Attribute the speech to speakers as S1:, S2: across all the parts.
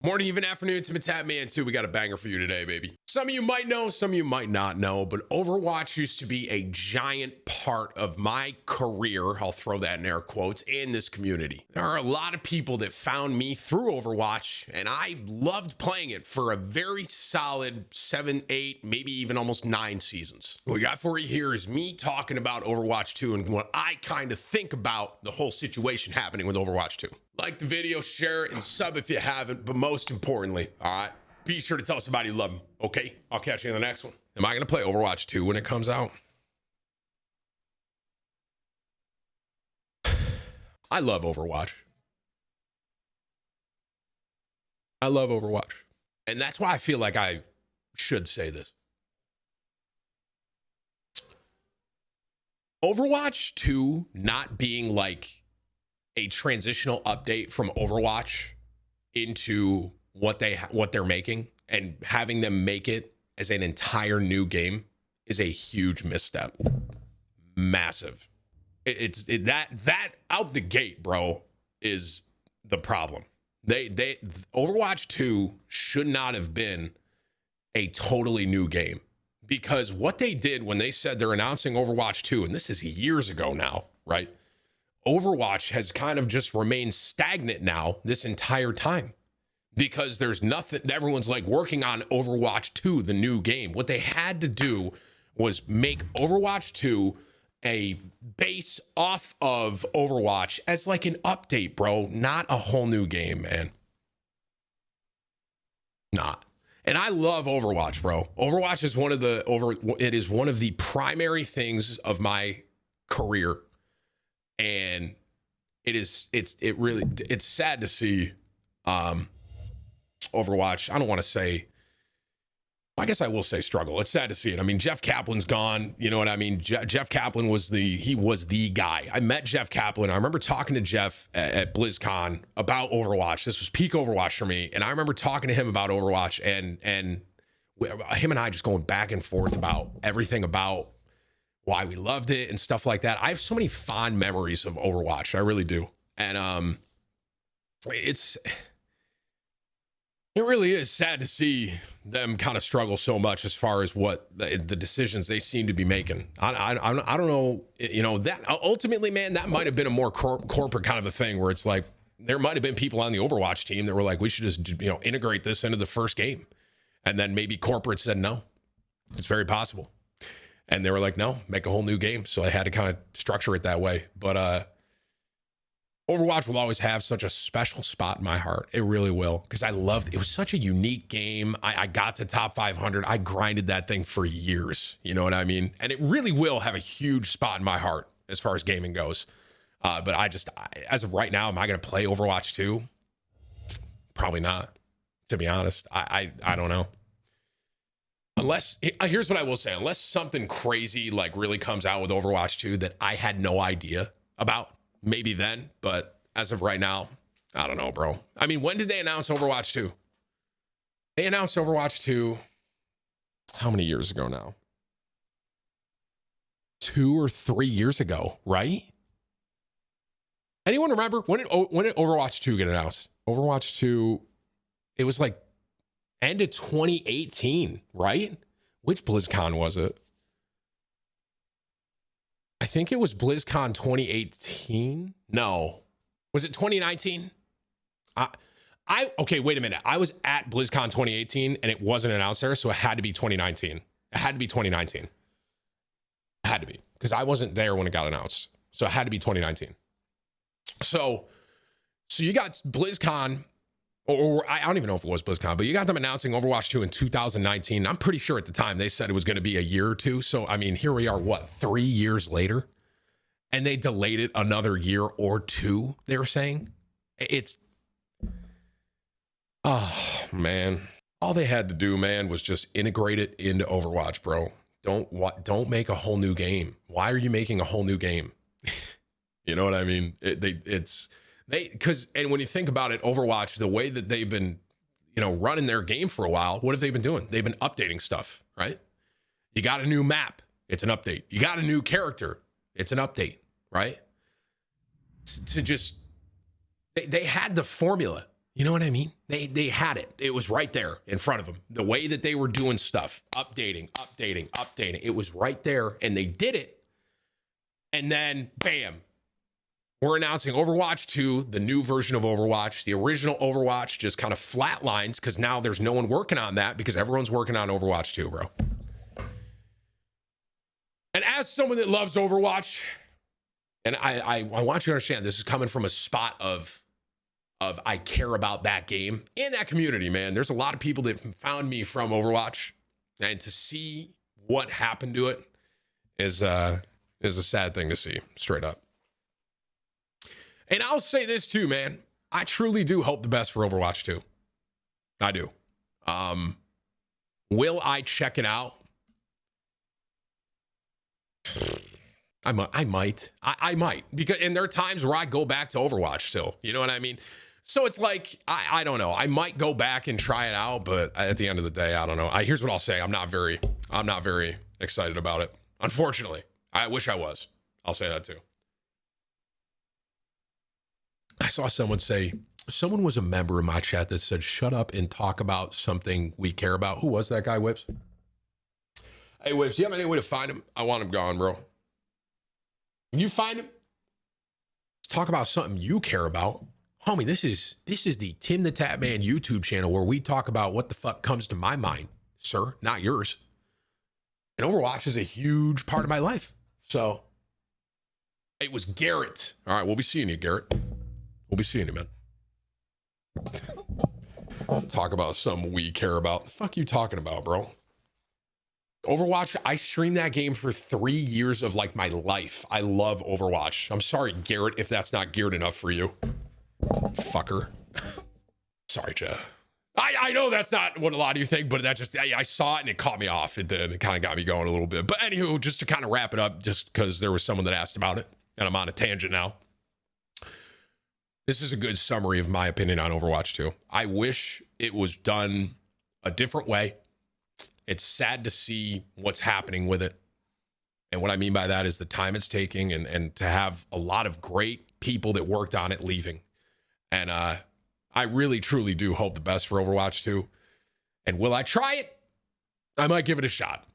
S1: Morning, even afternoon, TimThetatman 2. We got a banger for you today, baby. Some of you might know, some of you might not know, but Overwatch used to be a giant part of my career. I'll throw that in air quotes, in this community. There are a lot of people that found me through Overwatch, and I loved playing it for a very solid 7, 8, maybe even almost 9 seasons. What we got for you here is me talking about Overwatch 2 and what I kind of think about the whole situation happening with Overwatch 2. Like the video, share it, and sub if you haven't, but most importantly, all right, be sure to tell somebody you love them, okay? I'll catch you in the next one. Am I going to play Overwatch 2 when it comes out? I love Overwatch. I love Overwatch. And that's why I feel like I should say this. Overwatch 2 not being like a transitional update from Overwatch into what they're making and having them make it as an entire new game is a huge misstep. Massive. That out the gate, bro, is the problem. Overwatch 2 should not have been a totally new game, because what they did when they said they're announcing Overwatch 2, and this is years ago now, right? Overwatch has kind of just remained stagnant now this entire time, because there's nothing. Everyone's like working on Overwatch 2, the new game. What they had to do was make Overwatch 2 a base off of Overwatch as like an update, bro, not a whole new game, man. Not. And I love Overwatch, bro. Overwatch is it is one of the primary things of my career. And it's sad to see Overwatch. I don't want to say, I guess I will say struggle. It's sad to see it. I mean, Jeff Kaplan's gone. You know what I mean? Jeff Kaplan was the guy. I met Jeff Kaplan. I remember talking to Jeff at BlizzCon about Overwatch. This was peak Overwatch for me. And I remember talking to him about Overwatch and him and I just going back and forth about everything about why we loved it and stuff like that. I have so many fond memories of Overwatch. I really do. And it really is sad to see them kind of struggle so much as far as what the decisions they seem to be making. I don't know, you know, that ultimately, man, that might have been a more corporate kind of a thing where it's like there might have been people on the Overwatch team that were like, we should just, you know, integrate this into the first game. And then maybe corporate said no. It's very possible. And they were like, no, make a whole new game. So I had to kind of structure it that way. But Overwatch will always have such a special spot in my heart. It really will. Because I loved it. It was such a unique game. I got to top 500. I grinded that thing for years. You know what I mean? And it really will have a huge spot in my heart as far as gaming goes. But as of right now, am I going to play Overwatch 2? Probably not, to be honest. I don't know. Unless, here's what I will say, unless something crazy like really comes out with Overwatch 2 that I had no idea about, maybe then, but as of right now, I don't know, bro. I mean, when did they announce Overwatch 2? They announced Overwatch 2, how many years ago now? 2 or 3 years ago, right? Anyone remember, when did Overwatch 2 get announced? Overwatch 2, it was like end of 2018, right? Which BlizzCon was it? I think it was BlizzCon 2018. No. Was it 2019? Okay, wait a minute. I was at BlizzCon 2018 and it wasn't announced there, so it had to be 2019. It had to be 2019. It had to be, because I wasn't there when it got announced. So it had to be 2019. So you got BlizzCon, or I don't even know if it was BlizzCon, but you got them announcing Overwatch 2 in 2019. I'm pretty sure at the time they said it was going to be a year or two. So, I mean, here we are, what, 3 years later? And they delayed it another year or two, they were saying. Oh, man. All they had to do, man, was just integrate it into Overwatch, bro. Don't make a whole new game. Why are you making a whole new game? You know what I mean? And when you think about it, Overwatch, the way that they've been, you know, running their game for a while, what have they been doing? They've been updating stuff, right? You got a new map, it's an update. You got a new character, it's an update, right? To just, they had the formula. You know what I mean? They had it. It was right there in front of them. The way that they were doing stuff, updating. It was right there, and they did it. And then, bam, we're announcing Overwatch 2, the new version of Overwatch. The original Overwatch just kind of flatlines because now there's no one working on that because everyone's working on Overwatch 2, bro. And as someone that loves Overwatch, and I want you to understand, this is coming from a spot of I care about that game and that community, man. There's a lot of people that found me from Overwatch, and to see what happened to it is a sad thing to see, straight up. And I'll say this too, man. I truly do hope the best for Overwatch 2. I do. Will I check it out? I might. I might. Because, and there are times where I go back to Overwatch still. You know what I mean? So it's like, I don't know. I might go back and try it out, but at the end of the day, I don't know. Here's what I'll say. I'm not very excited about it. Unfortunately. I wish I was. I'll say that too. I saw someone was a member in my chat that said, shut up and talk about something we care about. Who was that guy, Whips? Hey, Whips, do you have any way to find him? I want him gone, bro. Can you find him? Let's talk about something you care about. Homie, this is the TimTheTatman YouTube channel where we talk about what the fuck comes to my mind, sir, not yours. And Overwatch is a huge part of my life. So it was Garrett. All right, we'll be seeing you, Garrett. We'll be seeing you, man. Talk about something we care about. The fuck you talking about, bro? Overwatch, I streamed that game for 3 years of like my life. I love Overwatch. I'm sorry, Garrett, if that's not geared enough for you. Fucker. Sorry, Jeff. I know that's not what a lot of you think, but that just, I saw it and it caught me off. It did. It kind of got me going a little bit. But anywho, just to kind of wrap it up, just because there was someone that asked about it, and I'm on a tangent now. This is a good summary of my opinion on Overwatch 2. I wish it was done a different way. It's sad to see what's happening with it. And what I mean by that is the time it's taking and to have a lot of great people that worked on it leaving. And I really, truly do hope the best for Overwatch 2. And will I try it? I might give it a shot.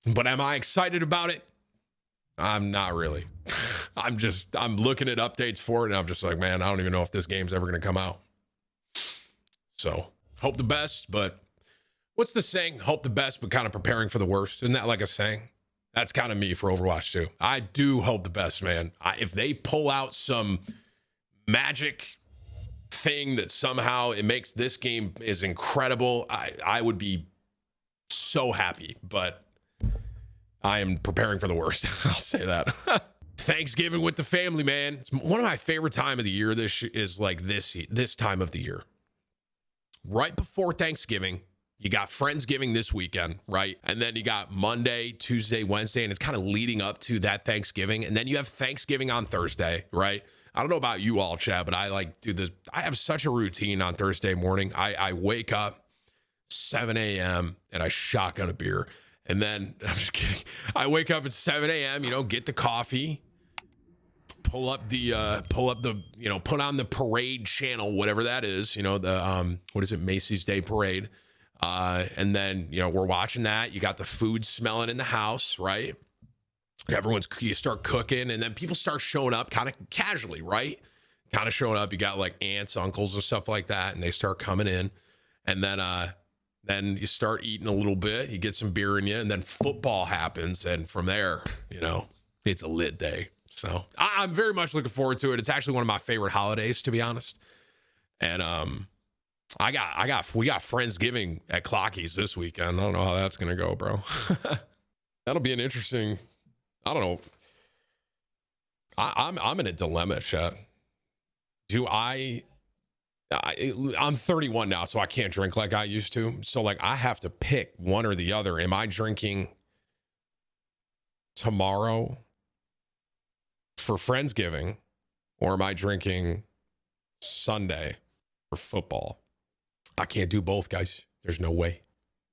S1: But am I excited about it? I'm not really. I'm looking at updates for it, and I'm just like, man, I don't even know if this game's ever going to come out. So, hope the best, but what's the saying? Hope the best, but kind of preparing for the worst. Isn't that like a saying? That's kind of me for Overwatch 2. I do hope the best, man. If they pull out some magic thing that somehow it makes this game is incredible, I would be so happy, but I am preparing for the worst. I'll say that. Thanksgiving with the family, man. It's one of my favorite time of the year. This is like this time of the year. Right before Thanksgiving, you got Friendsgiving this weekend, right? And then you got Monday, Tuesday, Wednesday, and it's kind of leading up to that Thanksgiving. And then you have Thanksgiving on Thursday, right? I don't know about you all, Chad, but I like do this. I have such a routine on Thursday morning. I wake up 7 a.m. and I shotgun a beer. And then, I'm just kidding. I wake up at 7 a.m., get the coffee, put on the parade channel, whatever that is, what is it? Macy's Day Parade. And then, we're watching that. You got the food smelling in the house, right? You start cooking, and then people start showing up kind of casually, right? Kind of showing up. You got like aunts, uncles, and stuff like that, and they start coming in. And then you start eating a little bit, you get some beer in you, and then football happens. And from there, it's a lit day. So I'm very much looking forward to it. It's actually one of my favorite holidays, to be honest. And we got Friendsgiving at Clocky's this weekend. I don't know how that's going to go, bro. That'll be an interesting, I don't know. I'm in a dilemma, chat. I'm 31 now, so I can't drink like I used to. So like I have to pick one or the other. Am I drinking tomorrow for Friendsgiving, or am I drinking Sunday for football? I can't do both, guys. There's no way.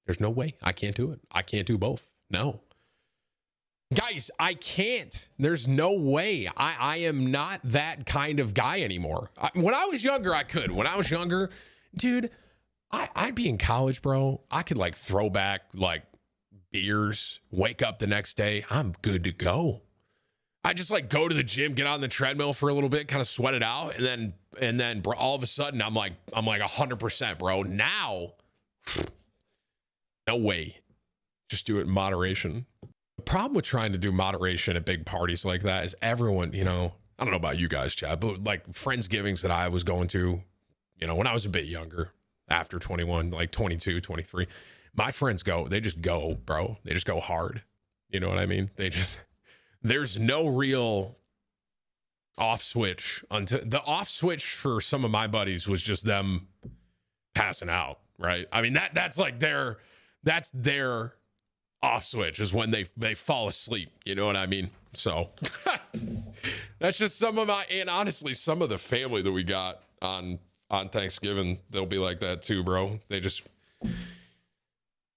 S1: There's no way. I can't do it. I can't do both. No. Guys, I can't. There's no way. I am not that kind of guy anymore. When I was younger, I could. When I was younger, dude, I'd be in college, bro. I could like throw back like beers, wake up the next day. I'm good to go. I just like go to the gym, get on the treadmill for a little bit, kind of sweat it out. And then bro, all of a sudden I'm like 100%, bro. Now, no way. Just do it in moderation. The problem with trying to do moderation at big parties like that is everyone, you know, I don't know about you guys, Chad, but like Friendsgivings that I was going to, you know, when I was a bit younger, after 21, like 22, 23, my friends they just go, bro. They just go hard. You know what I mean? There's no real off switch. Until the off switch for some of my buddies was just them passing out, right? I mean, that's their off switch is when they fall asleep. You know what I mean? So that's just some of and honestly, some of the family that we got on Thanksgiving, they'll be like that too, bro.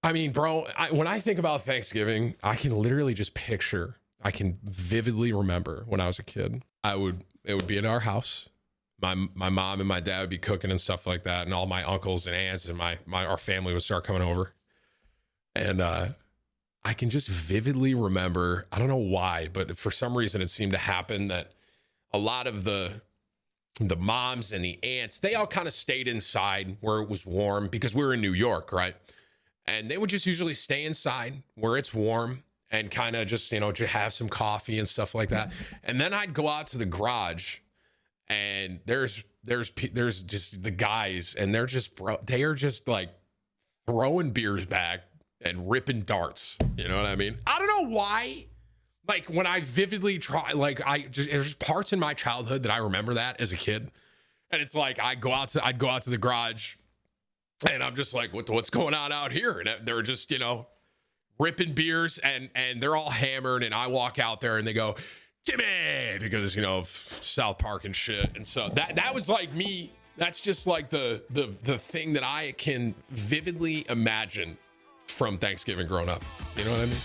S1: I mean, bro, when I think about Thanksgiving, I can literally just picture, I can vividly remember when I was a kid, it would be in our house. My mom and my dad would be cooking and stuff like that. And all my uncles and aunts and our family would start coming over. And, I can just vividly remember, I don't know why, but for some reason it seemed to happen that a lot of the moms and the aunts, they all kind of stayed inside where it was warm because we were in New York, right? And they would just usually stay inside where it's warm and kind of just, you know, just have some coffee and stuff like that. And then I'd go out to the garage and there's just the guys and they are just like throwing beers back and ripping darts. You know what I mean? I don't know why. Like when I vividly try, like there's parts in my childhood that I remember that as a kid. And it's like, I'd go out to the garage and I'm just like, what's going on out here? And they're just, you know, ripping beers and they're all hammered. And I walk out there and they go, Timmy, because, you know, South Park and shit. And so that was like me. That's just like the thing that I can vividly imagine from Thanksgiving growing up. You know what I mean?